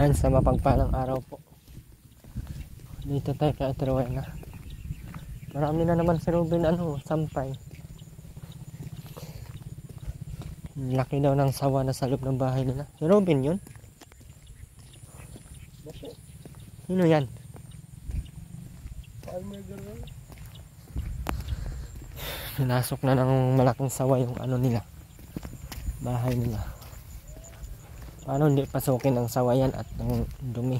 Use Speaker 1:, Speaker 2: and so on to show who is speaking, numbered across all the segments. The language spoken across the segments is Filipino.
Speaker 1: Yan, sa mapagpalang araw po. Dito tayo kay Ate Rowena. Marami na naman si Robin, sampay. Laki daw ng sawa na sa loob ng bahay nila. Si Robin yun? Sino yan? Pinasok na ng malaking sawa yung nila. Bahay nila. Paano hindi pasukin ang sawa yan at ang dumi?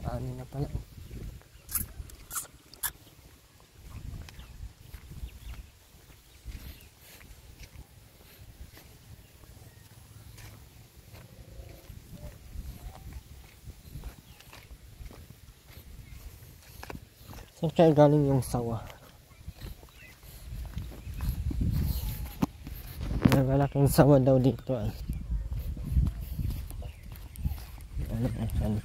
Speaker 1: Ano na pala? Saan kaya galing yung sawa? May malaking sawa daw dito ay. Ano?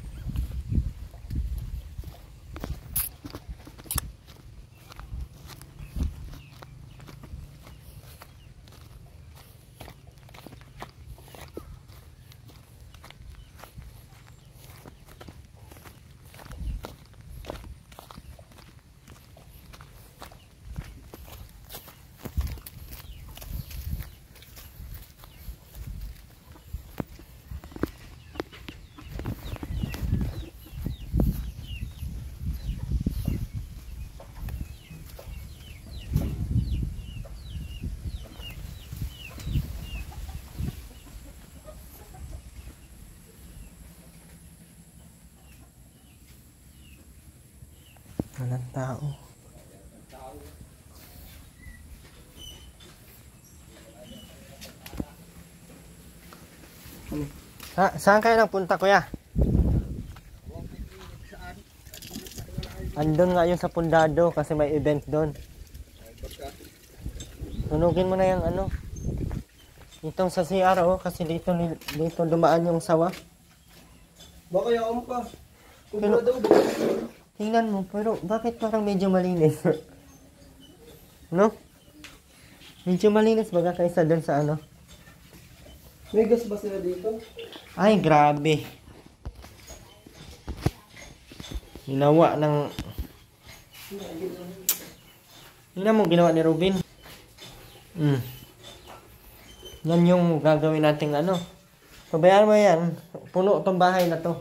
Speaker 1: Walang tao. Saan kayo nagpunta, kuya? Andun nga yung sa Pundado kasi may event doon. Sunugin mo na yung itong sa CR kasi dito dumaan yung sawa.
Speaker 2: Baka yaon pa.
Speaker 1: Pero, tingnan mo, pero bakit parang medyo malinis? No? Medyo malinis baga kaysa doon sa
Speaker 2: May gas ba sila dito?
Speaker 1: Ay, grabe. Ginawa ng... Tingnan mo ginawa ni Robin. Yan yung gagawin nating Pabayaan mo yan. Puno tong bahay na to.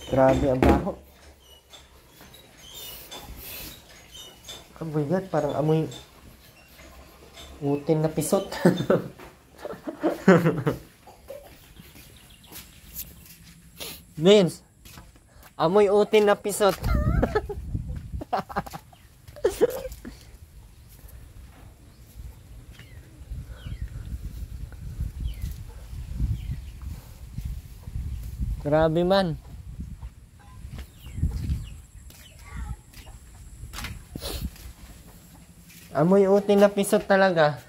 Speaker 1: Grabe ang baho. Kabugat, parang amoy utin na pisot. Vince, amoy utin na pisot. Grabe man. Amoy utin na pisot talaga.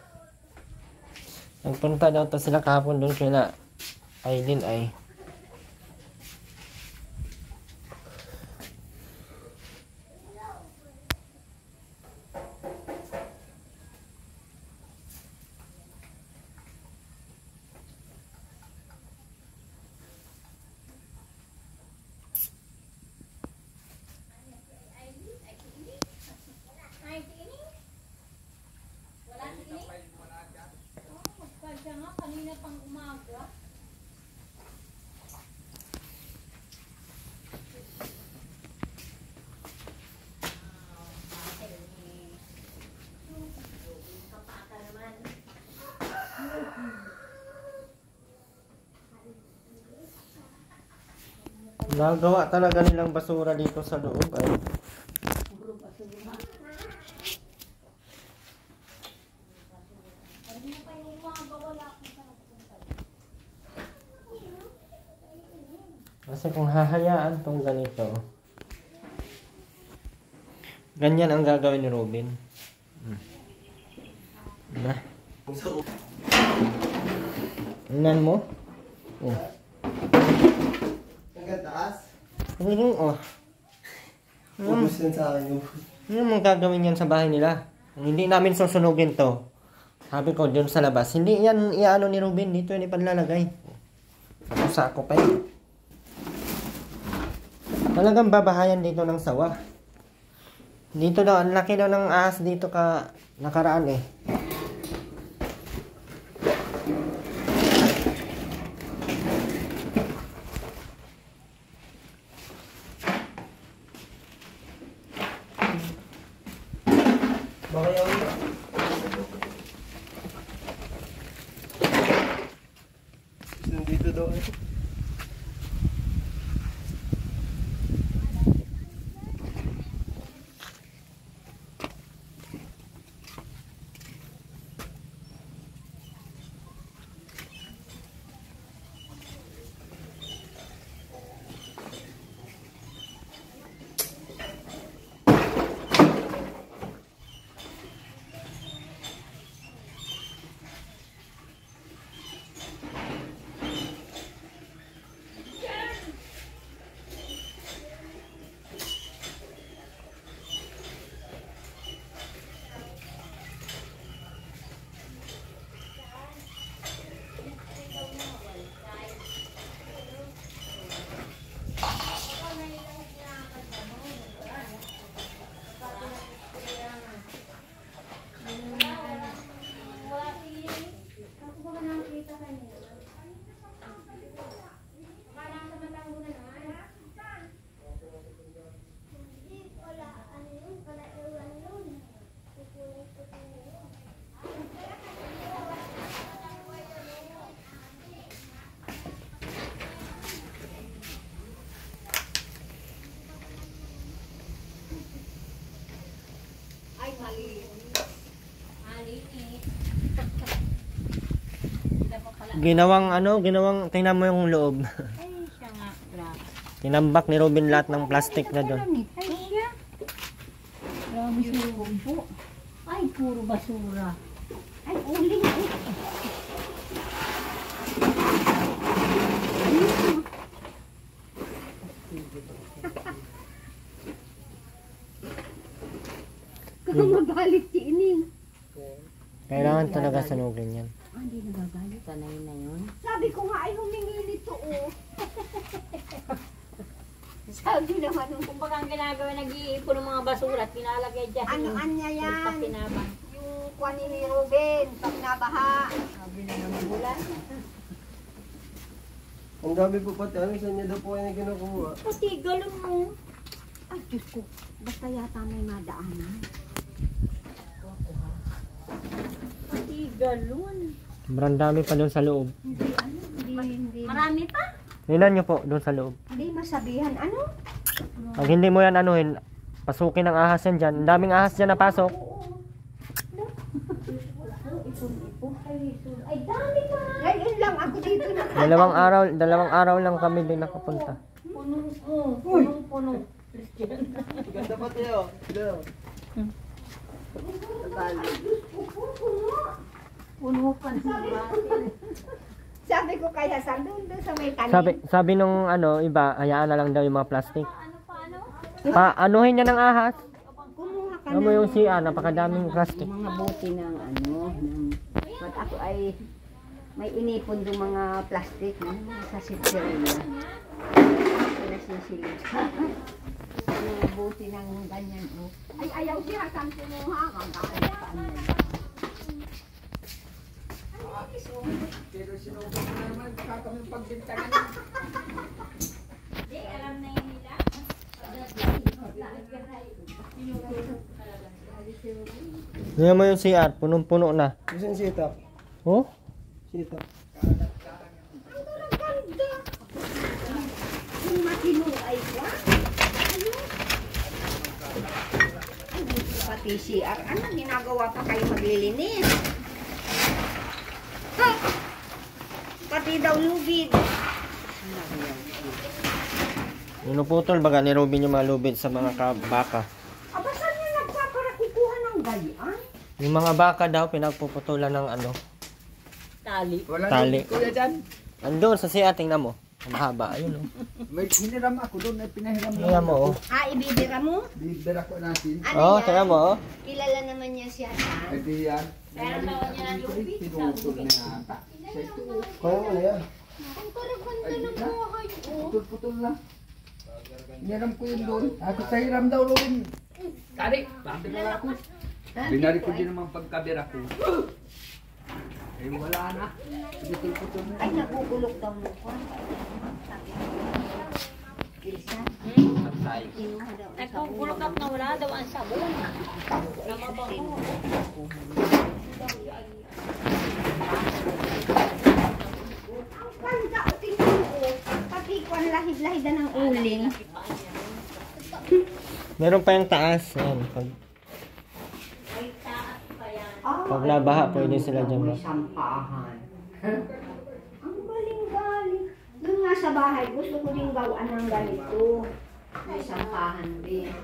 Speaker 1: Nagpunta daw to sila kahapon doon kila Aileen ay.
Speaker 3: Kanina pang umaga.
Speaker 1: Nagawa talaga nilang basura dito sa loob ay. Kasi kung hahayaan tong ganito, ganyan ang gagawin ni Robin. Diba? Tingnan mo. Oh.
Speaker 2: Hanggang taas.
Speaker 1: Oh.
Speaker 2: Ubus yan sa akin yung...
Speaker 1: Ano naman gagawin yan sa bahay nila? Hindi namin susunugin to. Sabi ko dun sa labas, hindi yan iano ni Ruben, dito yan ipanlalagay. Sako pa yun. Talagang babahayan dito ng sawa. Dito daw, ang laki daw ng ahas dito ka nakaraan eh.
Speaker 2: Baka yung... Nandito daw eh.
Speaker 3: Ay, mali. Mali eh.
Speaker 1: Ginawang, tingnan mo yung loob.
Speaker 3: Ay, siya nga. Grabe.
Speaker 1: Tinambak ni Ruben lahat ng plastic na doon.
Speaker 3: Ay, siya. Grabe siya po. Ay, puro basura. Ay, uling. Kung magalit si Ining.
Speaker 1: Kailangan talaga sanugin yan.
Speaker 3: Ah, hindi nagagalit. Tanay na yun.
Speaker 4: Sabi ko nga ay humingi nito oh.
Speaker 3: Sabi naman, kumbaga ang ginagawa, nag-iipon ng mga basura at pinalagay dyan.
Speaker 4: Ano anya yan?
Speaker 3: Pagpakinabang.
Speaker 4: Yung kwani ni Ruben, pag nabaha.
Speaker 3: Sabi na naman mula.
Speaker 2: Ang dami po pati. Ano saan niya daw po yan kinukuha?
Speaker 3: Pati galong mo.
Speaker 4: Ay Diyos ko, basta yata may madaanan.
Speaker 3: Pati galon.
Speaker 1: Sobrang dami pa doon sa loob.
Speaker 4: Hindi.
Speaker 3: Marami pa?
Speaker 1: Tingnan nyo po doon sa loob.
Speaker 4: Hindi masabihan. Ano?
Speaker 1: Pag hindi mo yan anuhin, pasukin ng ahas yan dyan. Ang daming ahas dyan na pasok.
Speaker 4: Ay dami pa. Ngayon lang ako dito na.
Speaker 1: Dalawang araw lang kami din nakapunta.
Speaker 3: Punong-puno.
Speaker 2: Ganda pati oh. Ganda.
Speaker 3: Puno pa sa
Speaker 4: Sabi ko kaya sa doon sa may tanim.
Speaker 1: Sabi nung iba, hayaan na lang daw yung mga plastic.
Speaker 3: Ano pa ano?
Speaker 1: Anuhin niya ng ahas.
Speaker 4: Kumuha ka
Speaker 1: Ano mo yung CR, napakadaming plastic.
Speaker 4: mga buti ng ba't ako ay may inipon yung mga plastic sa sitserya. Pinasisilip. Mga buti ng ganyan oh. Ay ayaw siya saan kumuha kang kahit paan yan.
Speaker 2: Pero sinubok naman kami pagbintangan.
Speaker 3: Hindi, alam na yun nila.
Speaker 1: Tingnan mo yung CR, punong-puno na.
Speaker 2: Gusto yung sita?
Speaker 1: Oh?
Speaker 2: Sita.
Speaker 4: Yung matino ay kwa? Ano? Ay, pati CR. Ano, ginagawa pa kayo maglilinis? Ha? Pati daw lubid.
Speaker 1: Pinuputol baga ni Ruben yung mga lubid sa mga baka.
Speaker 4: Aba, saan yung nagpaparakikuha ng galian?
Speaker 1: Yung mga baka daw, pinagpuputulan ng
Speaker 3: Tali.
Speaker 2: Wala
Speaker 1: Tali.
Speaker 2: na kuya dyan.
Speaker 1: Andun sa siya, tingnan mo. Ang haba, ayun oh.
Speaker 2: May hiniram ako doon, ay pinahiram
Speaker 1: Tingnan mo oh.
Speaker 4: Ibibira mo?
Speaker 2: Bibira ko natin.
Speaker 1: Oh, tingnan mo oh.
Speaker 4: Kilala naman niya siya.
Speaker 2: Ay di yan.
Speaker 3: Pero tawa niya ng lupi.
Speaker 2: Tinutol na yata.
Speaker 1: Kaya mo na yan.
Speaker 3: Ang karaganda ng buhay ko.
Speaker 2: Putol-putol na. Hiniram ko yun doon. Ako sa hiram daw doon. Kari, bakit na ako? Binari ko din naman pagkabira ko. Eh wala na. Putol-putol na.
Speaker 4: Ay, nagugulok daw mo ko. Ilsa,
Speaker 2: Patay.
Speaker 4: kinuha daw.
Speaker 3: Nagpupulok up na wala daw ang sabon. Namabango.
Speaker 4: Ang ganda, tingnan mo. Pati ko ang lahid-lahid na ng uling.
Speaker 1: Meron pa yung taas. Ayan. Pag nabaha, pwede sila dyan ba?
Speaker 4: May sampahan. Ang galing-galing. Doon nga sa bahay, gusto ko din gawaan ng ganito. May sampahan din.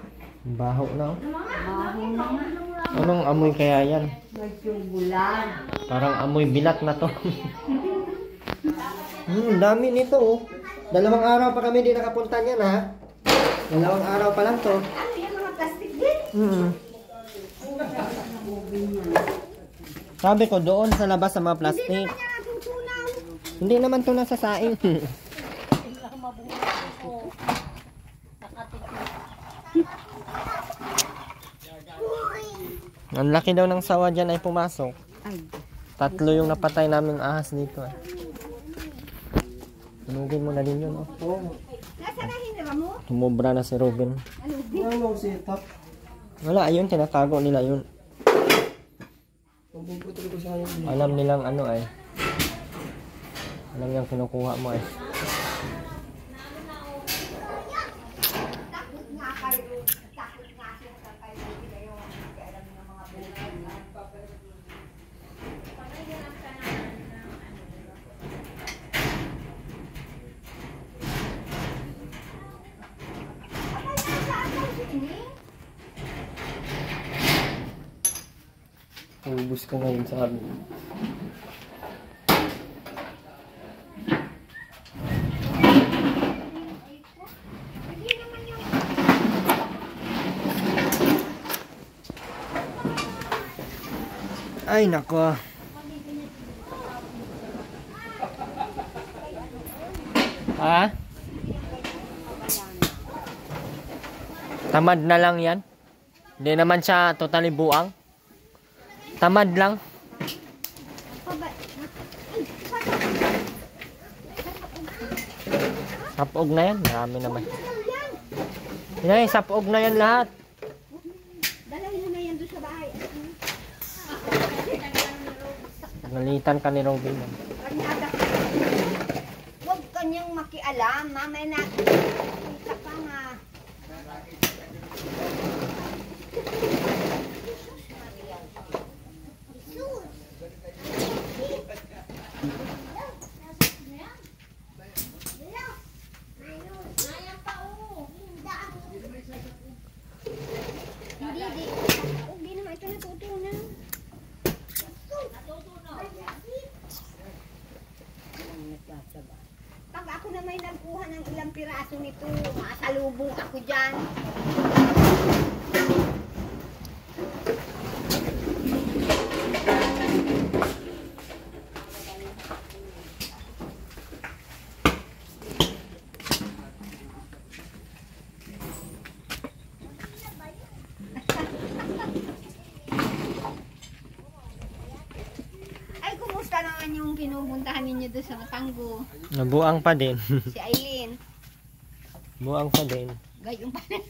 Speaker 1: Baho na oh.
Speaker 4: Baho naman.
Speaker 1: Anong amoy kaya yan?
Speaker 4: Medyo bulan.
Speaker 1: Parang amoy bilat na to. Dami nito oh. 2 araw pa kami di nakapunta niyan ha. 2 araw pa lang to.
Speaker 4: Ano yung mga plastic din?
Speaker 1: Sabi ko doon sa labas sa mga plastic.
Speaker 4: Kaya natutunaw.
Speaker 1: Hindi naman to nasa saing. Ang laki daw ng sawa dyan ay pumasok.
Speaker 4: Ay,
Speaker 1: 3 yung napatay namin ahas dito eh. Tunugin mo na din yun oh.
Speaker 4: nasa na hinira mo?
Speaker 1: Tumubra na si Robin.
Speaker 4: Ano din?
Speaker 2: Ano si Tap?
Speaker 1: Wala, ayun, tinatago nila yun.
Speaker 2: Pagpuputol ko sa akin.
Speaker 1: Alam nilang ano ay. Alam nilang kinukuha mo ay.
Speaker 4: Takot nga kayo. Takot nga siya kayo. Hindi kayo alam ng mga buhay.
Speaker 1: Ubus ko ngayon sa amin. Ay nako. Ha? Tamad na lang yan. Hindi naman siya totally buang. Tamad lang. Sapog na yan. Marami naman. Yan, sapog na yan lahat.
Speaker 4: Dalhin mo na yan doon sa bahay.
Speaker 1: Nalitan ka ni Robin.
Speaker 4: Huwag kanyang makialam. Mamaya na. Kita pa nga. Hindi naman ito natutunan. Pag ako na may nagkuha ng ilang piraso nito, masalubong ako dyan. Ay, kumusta naman yung pinupuntahan ninyo doon sa Matanggo?
Speaker 1: Nabuang pa din.
Speaker 4: Si Aileen.
Speaker 1: Buang pa din.
Speaker 4: Gayong pa rin.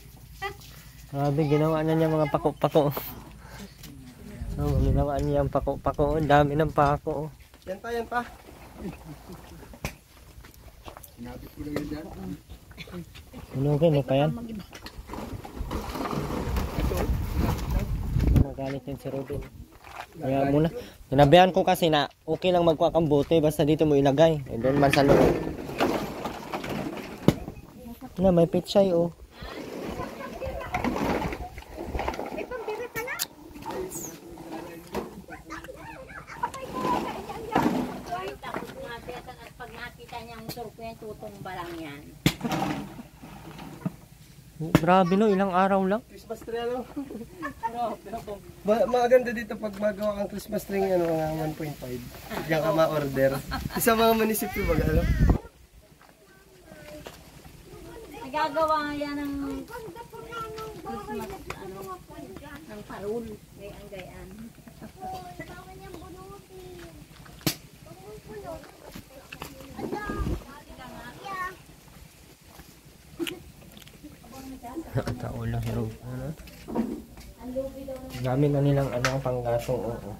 Speaker 1: Grabe, ginawa na niya mga pako-pako. Oh, ginawa niya ang pako-pako. Ang dami ng pako.
Speaker 2: Yan pa, yan pa. Sinabit ko lang yun dyan.
Speaker 1: Sunugin mo pa yan. Magalit yun si Robin. Kaya muna. Sinabihan ko kasi na okay lang magkuha kang bote basta dito mo ilagay. Eh doon man sa loob. Na, may pitsay oh.
Speaker 4: May pambira ka na?
Speaker 3: Ay, takot nga, Besan, at pag natin kanyang motor ko yan, tutumba lang yan.
Speaker 1: Grabe no, ilang araw lang.
Speaker 5: Christmas tree ano? Maganda dito pag magawa kang Christmas tree ano, mga 1.5. Diyan ka ma-order. Isa mga munisipyo ba ano?
Speaker 3: Nagagawa nga yan ng Christmas, ano, ng parol. Gayaan-gayaan.
Speaker 1: Nakataulo si Ruby. Ano? Gamit na nilang ano ang panggatong. Oo.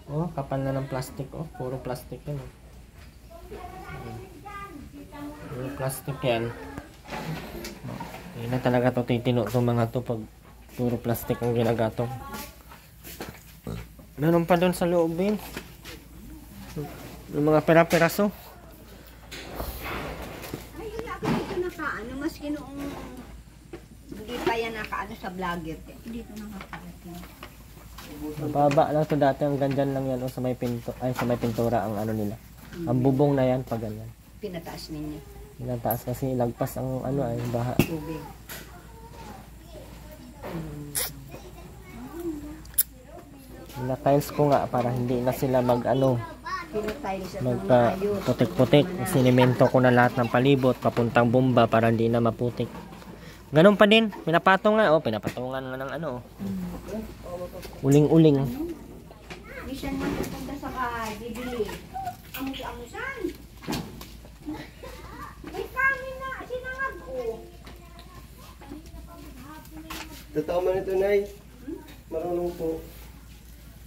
Speaker 1: Oh, kapal na ng plastic. Oh, puro plastic yan. Oh. Puro plastic yan. Hindi na talaga to titino to mga to pag puro plastic ang ginagatong. Meron pa doon sa loob yun. Yung mga pera-peraso.
Speaker 4: Nakaano, maski noong hindi pa yan nakaano sa vlogger. Dito nakakarating.
Speaker 1: Mababa lang to dati, ang ganyan lang yan. O, sa may pinto, ay sa may pintura ang ano nila. Ang bubong na yan pag ganyan.
Speaker 4: Pinataas ninyo.
Speaker 1: Pinataas kasi lagpas ang ano ay baha.
Speaker 4: Tubig.
Speaker 1: Nila-tiles ko nga para hindi na sila mag ano,
Speaker 4: Pinatiles at
Speaker 1: magpa
Speaker 4: maayos.
Speaker 1: putik-putik. Sinimento ko na lahat ng palibot papuntang bomba para hindi na maputik. Ganun pa din, pinapatong nga, oh, pinapatungan nga ng ano, oh. Uling-uling.
Speaker 4: Minsan man pupunta sa bahay, bibili. Amus-amusan. May kanin na, sinangag ko.
Speaker 5: Totoo man ito, Nay. Marunong po.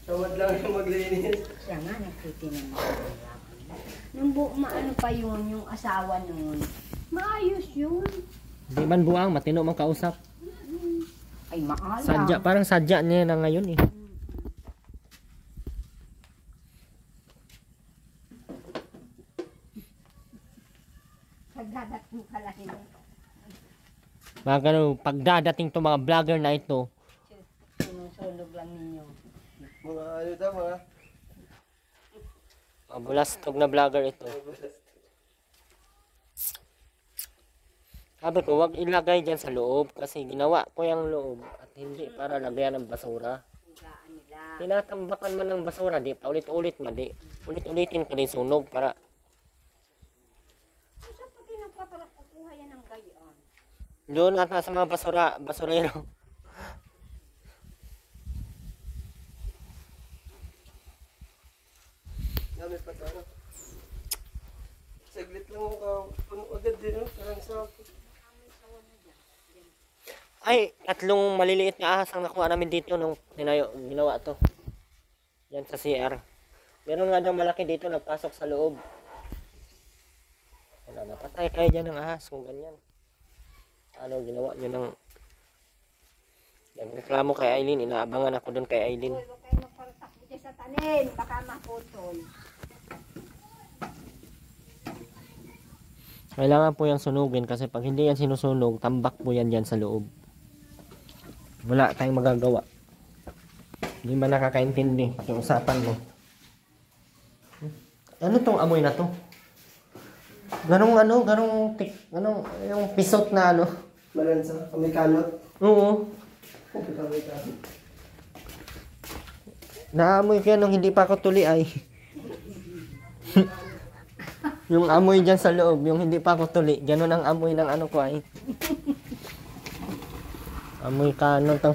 Speaker 5: Tawad lang na maglinis.
Speaker 4: Siya nga, nagtitinan mo. Nung maano pa yun, yung asawa nun. Maayos yun.
Speaker 1: Di man buang, matino mang kausap.
Speaker 4: Ay, maalam.
Speaker 1: Sadya, parang sadya niya na ngayon eh.
Speaker 4: Pagdadating pala nila.
Speaker 1: Mga ganun, pagdadating to mga vlogger na ito,
Speaker 4: Sinusulog lang ninyo.
Speaker 5: Mga ano ito, mga...
Speaker 1: bulastog na vlogger ito. Sabi ko, wag ilagay dyan sa loob kasi ginawa ko yung loob at hindi para lagyan ng basura. Tinatambakan man ng basura, di pa ulit-ulit man, di ulit-ulitin ko din sunog para
Speaker 4: Saan pati nagpapakukuha yan ng gayon?
Speaker 1: doon at sa mga basurero.
Speaker 5: Dami pa ito, ano? Saglit lang ako, puno agad din, no? Parang sa...
Speaker 1: Ay, tatlong maliliit na ahas ang nakuha namin dito nung ginawa to. Yan sa CR. Meron nga daw malaki dito, nagpasok sa loob. Wala, napatay kayo dyan ng ahas kung ganyan. Ano ginawa nyo ng... Nagreklamo kay Aileen, inaabangan ako doon kay Aileen.
Speaker 4: Huwag kayo magparatakbo dyan sa tanim, baka maputol.
Speaker 1: Kailangan po yung sunugin kasi pag hindi yan sinusunog, tambak po yan dyan sa loob. Wala tayong magagawa. Hindi man nakakaintindi yung usapan mo. Ano tong amoy na to? Ganong yung pisot na ano?
Speaker 5: Malansa, Amerikanot.
Speaker 1: Oo.
Speaker 5: Amerikanot.
Speaker 1: Naamoy ko yan nung hindi pa ako tuli ay. Yung amoy dyan sa loob, yung hindi pa ako tuli. Ganon ang amoy ng ano ko ay. Amoy kanon to.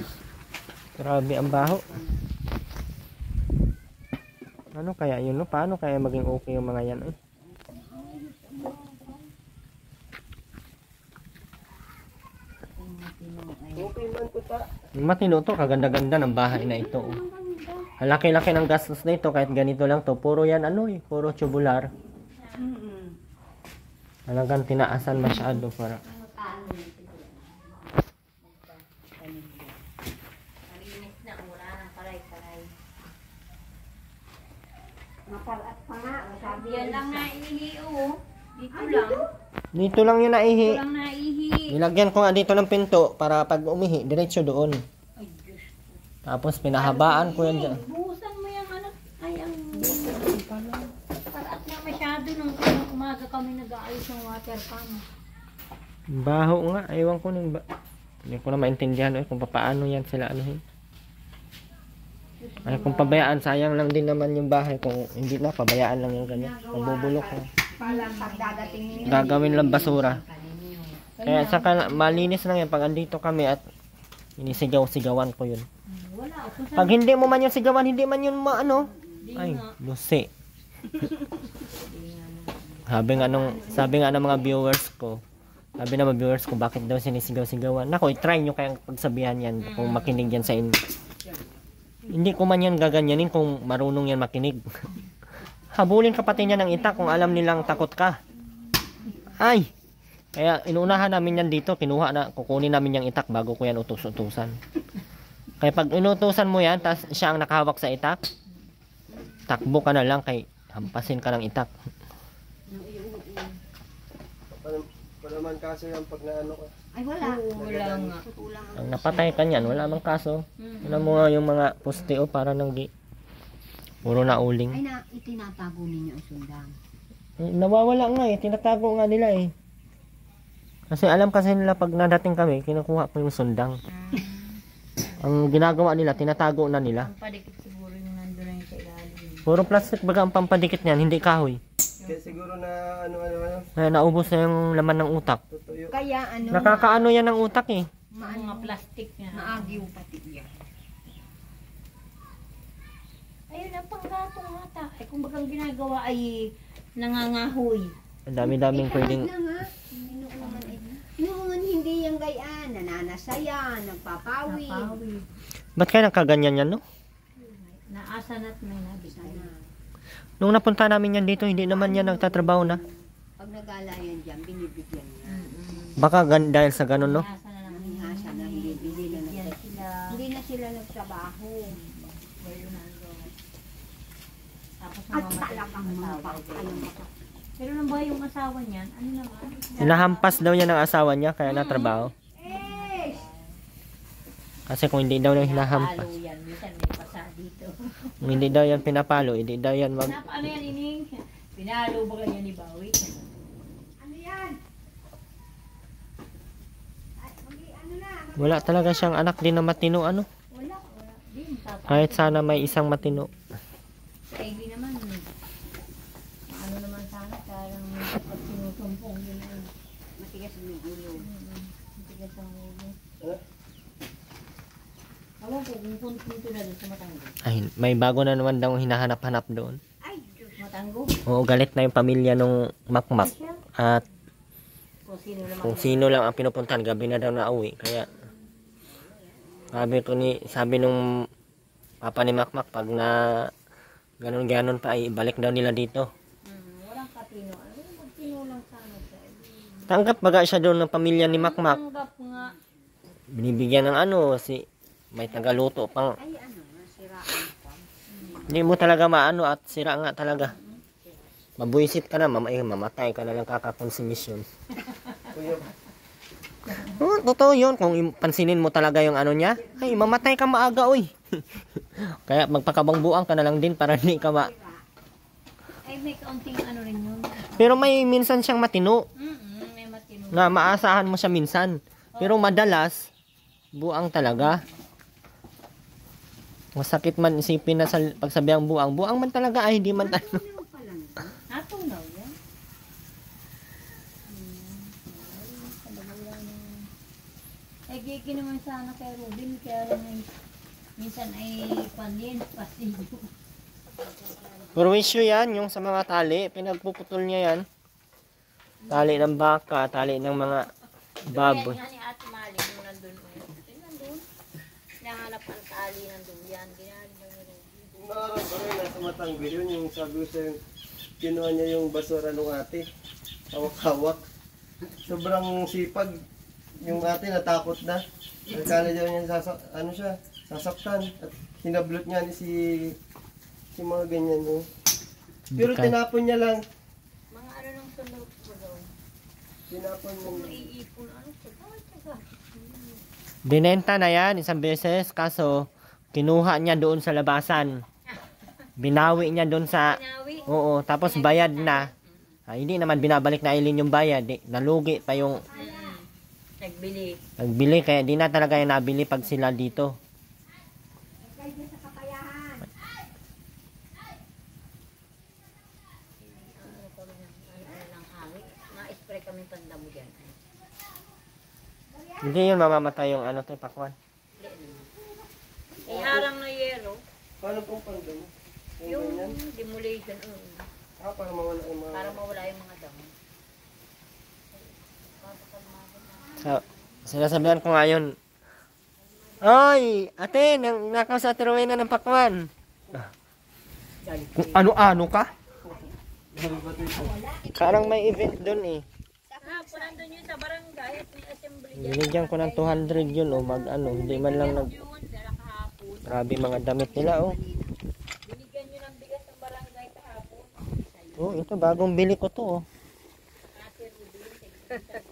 Speaker 1: Grabe ang baho. Ano kaya yun, no? Paano kaya maging okay yung mga yan eh?
Speaker 5: Okay man po ta.
Speaker 1: Matino to, kaganda-ganda ng bahay na ito. Oh. Ang laki-laki ng gastos na ito, kahit ganito lang to. Puro yan ano eh, puro tubular. Talagang tinaasan masyado para.
Speaker 4: Mapalat pa nga, sabi
Speaker 3: Yan lang naihi, oh. Dito lang.
Speaker 1: Dito lang yung naihi.
Speaker 3: Dito lang naihi.
Speaker 1: Nilagyan ko nga dito ng pinto para pag umihi, diretso doon.
Speaker 3: Ay, Diyos.
Speaker 1: Tapos pinahabaan ko yan dyan.
Speaker 3: Buhusan mo yung ano. Ay, ang... Sabi nung kanang umaga kami nag-aayos ng water pump.
Speaker 1: Baho nga, ewan ko nung hindi ko na maintindihan kung paano yan sila anuhin. Ay, kung pabayaan, sayang lang din naman yung bahay. Kung hindi na, pabayaan lang yung ganyan. Kung bubulok na.
Speaker 4: Palang pagdadating ninyo.
Speaker 1: Gagawin lang basura. Kaya saka malinis lang yan pag andito kami at inisigaw-sigawan ko yun.
Speaker 3: Wala ako sa
Speaker 1: Pag hindi mo man yung sigawan, hindi man yun maano. Ay, lusi. Sabi nga ng mga viewers ko, bakit daw sinisigaw-sigawan? Nako, i-try nyo kayang pagsabihan yan kung makinig yan sa inyo. Hindi ko man yan gaganyanin kung marunong yan makinig. Habulin ka pati niya ng itak kung alam nilang takot ka. Ay! Kaya inuunahan namin yan dito, kukunin namin yung itak bago ko yan utos-utusan. Kaya pag inutusan mo yan, tas siya ang nakahawak sa itak, takbo ka na lang kay hampasin ka ng itak.
Speaker 5: Pa naman kaso yan pag naano ka.
Speaker 4: Ay, wala.
Speaker 3: wala nga.
Speaker 1: Ang napatay ka niyan, wala mang kaso. Alam mo nga yung mga poste para nang puro na uling.
Speaker 4: Ay, itinatago ninyo ang sundang.
Speaker 1: Nawawala nga tinatago nga nila Kasi alam kasi nila pag nadating kami, kinukuha ko yung sundang. Ang ginagawa nila, tinatago na nila.
Speaker 3: Ang padikit siguro yung nandun na yung sa ilalim.
Speaker 1: Puro plastic baga ang pampadikit niyan, hindi kahoy.
Speaker 5: Kaya siguro na ano.
Speaker 1: Kaya naubos na yung laman ng utak.
Speaker 5: Tutuyo.
Speaker 4: Kaya
Speaker 1: Nakakaano yan ng utak
Speaker 3: Mga plastic niya.
Speaker 4: maagiw pati yan.
Speaker 3: Ayun, ang panggatong mata. Ay, kung bagang ginagawa ay nangangahoy.
Speaker 1: Ang dami-daming pwedeng...
Speaker 4: Na nga. Noon, hindi yung gayaan. Nananasaya, nagpapawi.
Speaker 3: Napawi.
Speaker 1: Ba't kaya nagkaganyan yan, no?
Speaker 3: Naasa na't may nabisay.
Speaker 1: Nung napunta namin yan dito, hindi naman yan nagtatrabaho na.
Speaker 4: Pag nagala yan dyan, binibigyan niya.
Speaker 1: Baka dahil sa ganun, no?
Speaker 3: Naasa na lang.
Speaker 4: Nanghasa na
Speaker 3: Yan sila.
Speaker 4: hindi na sila nagtrabaho.
Speaker 3: Tapos
Speaker 4: At
Speaker 3: namamatay
Speaker 4: talagang
Speaker 3: yung
Speaker 4: mga
Speaker 3: asawa.
Speaker 4: pakayong
Speaker 3: Pero nang ba yung asawa niyan? Ano naman?
Speaker 1: Hinahampas daw niya ng asawa niya, kaya natrabaho. Kasi kung hindi daw niya hinahampas,
Speaker 3: Palo yan. Minsan may pasa dito.
Speaker 1: kung hindi daw yan pinapalo, hindi daw yan
Speaker 3: Ano yan, Ining? Pinalo ba ganyan ni Bawi?
Speaker 1: Wala talaga siyang anak din na matino, ano?
Speaker 3: Wala. Di,
Speaker 1: Kahit sana may isang matino.
Speaker 3: Sa Ivy naman, ano naman sana, parang pag sinusumpong yun ay
Speaker 4: matigas ng ulo.
Speaker 3: matigas ang ulo. Alam ko, kung punto na doon sa Matanggo.
Speaker 1: Ay, may bago na naman daw hinahanap-hanap doon.
Speaker 4: Ay, Diyos.
Speaker 3: Matanggo?
Speaker 1: Oo, galit na yung pamilya nung makmak. At
Speaker 3: Kung sino naman.
Speaker 1: kung sino lang ang pinupuntahan, gabi na daw na uwi. Kaya, sabi nung papa ni makmak, pag na ganun-ganon pa, ay ibalik daw nila dito.
Speaker 3: Walang katino. Ano yung magtino lang sana siya?
Speaker 1: Tanggap baga siya doon ng pamilya ni makmak.
Speaker 3: Tanggap nga.
Speaker 1: Binibigyan ng may tagaluto pang.
Speaker 4: Ay, nasiraan pa.
Speaker 1: Hindi mo talaga maano at sira nga talaga. Mabuisit ka na, mamatay ka na lang kakakonsumisyon. Totoo yun. Kung pansinin mo talaga yung ano niya, ay mamatay ka maaga, oy. Kaya magpakabangbuang ka na lang din para hindi ka
Speaker 3: Ay, may kaunting ano rin yun.
Speaker 1: Pero may minsan siyang matino
Speaker 3: May matino.
Speaker 1: na maasahan mo siya minsan. Pero madalas, buang talaga. Masakit man isipin na sa pagsabihan buang. Buang man talaga ay hindi man talaga.
Speaker 3: Natunaw yan. Eh, gigi naman sana kay Ruben, kaya lang ay, minsan ay panin, pasilyo.
Speaker 1: Puro issue yan, yung sa mga tali. Pinagpuputol niya yan. Tali ng baka, tali ng mga baboy.
Speaker 3: Yan ni Ate Mali, nung nandun ko yun. Nandun. Nahanap ang tali, nandun yan. Ginali na rin.
Speaker 5: Nakarap ko rin nasa Matanggol yun, yung sabi ko sa'yo, kinuha niya yung basura ng ate. Hawak-hawak. Sobrang sipag. Yung ate natakot na. Nagkala niya sasaktan. At hinablot niya ni si mga ganyan. No? Pero
Speaker 1: Hindi ka-
Speaker 5: tinapon niya lang.
Speaker 3: Mga ano nung sunod ko daw.
Speaker 5: Tinapon niya.
Speaker 3: Naiipon, ano, tsaga.
Speaker 1: Binenta na yan isang beses, kaso kinuha niya doon sa labasan. Binawi niya doon sa...
Speaker 3: Pinawi.
Speaker 1: Oo, tapos bayad na. Hindi naman binabalik na Aileen yung bayad. Nalugi pa yung nagbili. Kaya di na talaga yung nabili pag sila dito.
Speaker 4: Kayo sa kapayahan.
Speaker 3: Ma-spray kami tanda mo dyan.
Speaker 1: Hindi yun mamamatay yung ano to, pakwan.
Speaker 3: Harang na yero.
Speaker 5: Paano pong pangdamo?
Speaker 3: Yung demolition.
Speaker 5: Para mawala yung mga...
Speaker 3: Para mawala yung mga damo.
Speaker 1: Sinasabihan ko ngayon, ay, ate, nakaw sa Ate Rowena ng pakwan. Kung ano-ano ka? Parang may event dun eh.
Speaker 3: Kahapon nandun yun sa barangay at may assembly dyan.
Speaker 1: Binigyan ko ng 200 yun o hindi man lang
Speaker 3: Yun, dala kahapon.
Speaker 1: grabe mga damit nila oh.
Speaker 3: Binigyan nyo ng bigas ng barangay kahapon.
Speaker 1: Oh, ito bagong bili ko to oh.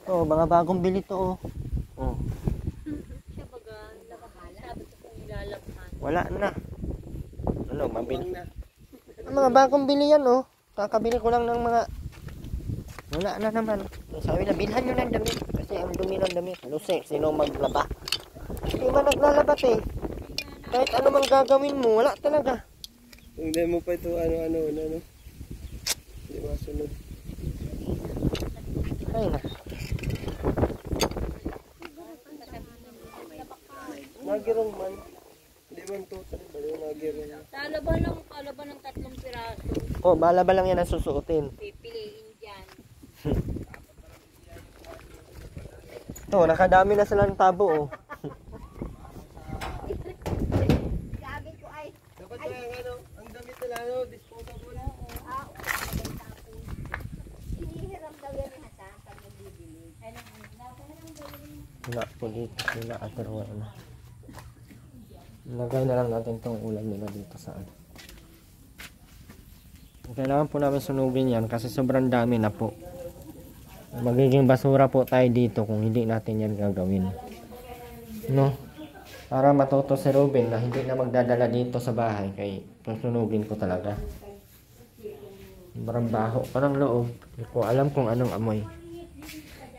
Speaker 1: Oh, mga bagong bili to oh. Oh,
Speaker 3: Siya baga, sabi ko kung ilalabhan.
Speaker 1: wala na. Ano, mabili. Ang mga bagong bili yan oh. Kakabili ko lang ng mga wala na naman. Sabi na, bilhan nyo ng damit. Kasi ang dumi ng damit. Lusek, sino maglaba? Hindi man naglalabat eh. Kahit ano mang gagawin mo, wala talaga.
Speaker 5: Hindi mo pa ito ano. Hindi masunod.
Speaker 1: Ay na.
Speaker 5: Nagirong man. Hindi man total. Bali nagirong.
Speaker 3: Kalaban ng 3 piraso.
Speaker 1: Oh, bala ba lang yan ang susuotin?
Speaker 3: Pipiliin dyan.
Speaker 1: Ito, nakadami na sila ng tabo oh.
Speaker 4: Sabi ko ay,
Speaker 5: Dapat ang damit nila disposable.
Speaker 4: hinihiram daw yan ni Hata pag nagbibili.
Speaker 1: Wala po dito sila Ate Rowena. Lagay na lang natin tong ulam nila dito sa ano. Kailangan po namin sunugin yan kasi sobrang dami na po. Magiging basura po tayo dito kung hindi natin yan gagawin. No? Para matuto si Ruben na hindi na magdadala dito sa bahay kay susunugin ko talaga. Sobrang baho pa ng loob. Hindi ko alam kung anong amoy.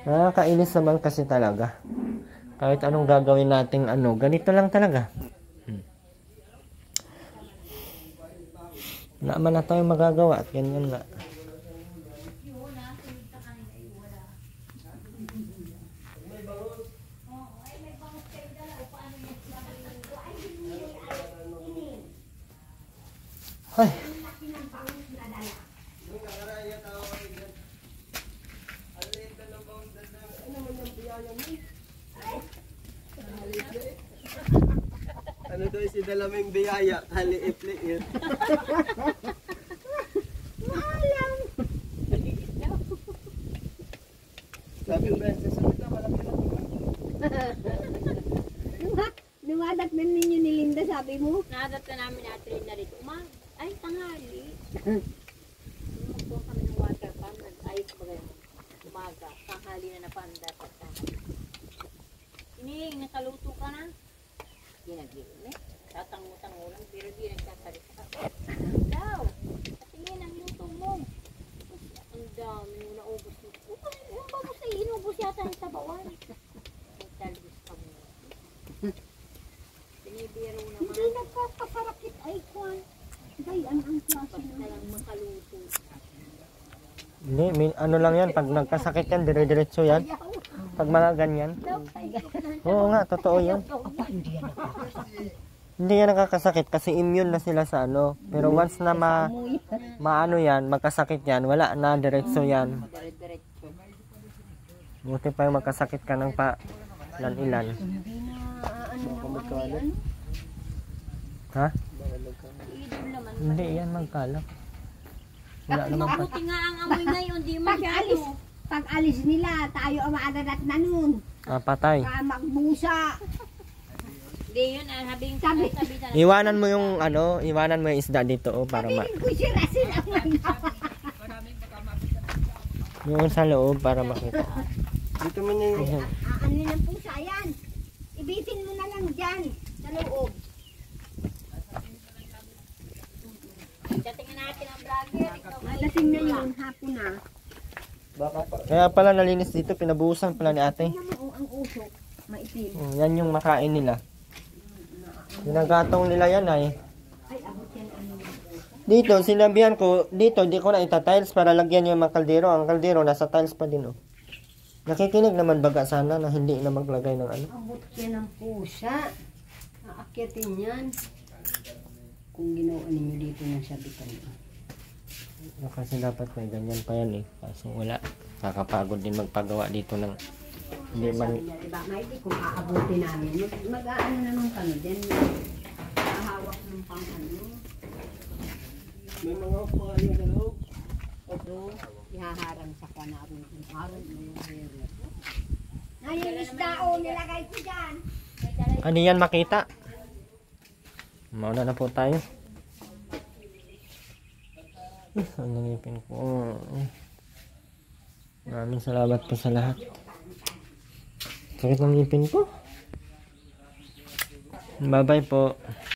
Speaker 1: Nakakainis naman kasi talaga. Kahit anong gagawin nating ganito lang talaga. Naman na tayo magagawa at ganyan nga. Ay.
Speaker 5: Ano daw si dalaming biyaya, haliit-liit. Sabi ba sa salita, malaki na.
Speaker 4: Numadat na ninyo ni Linda, sabi mo?
Speaker 3: Nadat ka namin natin na rito. Ay, tanghali. Magpuha kami ng water pump. Ayos ba ganyan? Umaga. Tanghali na napanda. Ini, nakaluto ka na? Ginagin eh. Tatang-tango lang. Pero di nagsasalita. Daw. Patingin ang luto mo. Ang dami mo naubos mo. Yung ba mo sa inubos yata yung tabawan? Nagtalbos ka mo. Binibiro naman.
Speaker 4: Hindi nagpapasarakit ay kwan. Gayaan ang klase
Speaker 3: na lang makaluto.
Speaker 1: Hindi, ano lang yan. Pag nagkasakit yan, dire-diretso yan. Pag mga ganyan. Oo nga, totoo yan. Hindi yan nakakasakit kasi immune na sila sa ano. Pero once na maano yan, magkasakit yan, wala na, diretso yan.
Speaker 3: Dire-diretso.
Speaker 1: Buti pa yung magkasakit ka ng ilan-ilan. Ha?
Speaker 3: Idol naman.
Speaker 1: Hindi yan magkalap. Wala naman pa.
Speaker 3: Mabuti nga ang amoy ngayon, di masyado.
Speaker 4: Pag alis nila, tayo ang maadadat na nun.
Speaker 1: Patay.
Speaker 4: Magbusa.
Speaker 3: Hindi yun, sabihin
Speaker 4: Sabi.
Speaker 3: na.
Speaker 1: Iwanan mo yung iwanan mo yung isda dito para
Speaker 4: Piling ko si Rasin ang mga.
Speaker 1: yung sa loob para makita.
Speaker 5: Dito man yung...
Speaker 4: Ano ng pusa yan? Ibitin mo na lang dyan sa loob.
Speaker 3: Tingnan natin ang vlogger.
Speaker 4: Alasing na yun, hapon na.
Speaker 5: Baka pa.
Speaker 1: Kaya pala nalinis dito, pinabuhusan pala ni ate.
Speaker 4: Ang usok, maitim.
Speaker 1: Yan yung makain nila. Ginagatong nila yan ay.
Speaker 4: Ay, abot yan ano.
Speaker 1: Dito, sinabihan ko, dito, di ko na itatiles para lagyan yung mga kaldero. Ang kaldero, nasa tiles pa din, oh. Nakikinig naman baga sana na hindi na maglagay ng ano.
Speaker 4: Abot yan ng pusa. Aakyatin yan. Kung ginawa ninyo dito ng sabitan.
Speaker 1: Kasi dapat may ganyan pa yan eh. Kaso wala. Kakapagod din magpagawa dito ng hindi man.
Speaker 4: Sabi niya, diba, maigi kung aabutin namin. Mag-aano naman kami dyan. Mahawak ng pang ano.
Speaker 5: May mga upuan yung galog.
Speaker 4: Ito, ihaharang sa kanarin. Harang mo yung hero. Yung isda o nilagay ko dyan.
Speaker 1: Ano yan makita? Mauna na po tayo. Ang nangipin ko. Maraming salamat po sa lahat. Sakit ng ngipin ko. Bye bye po.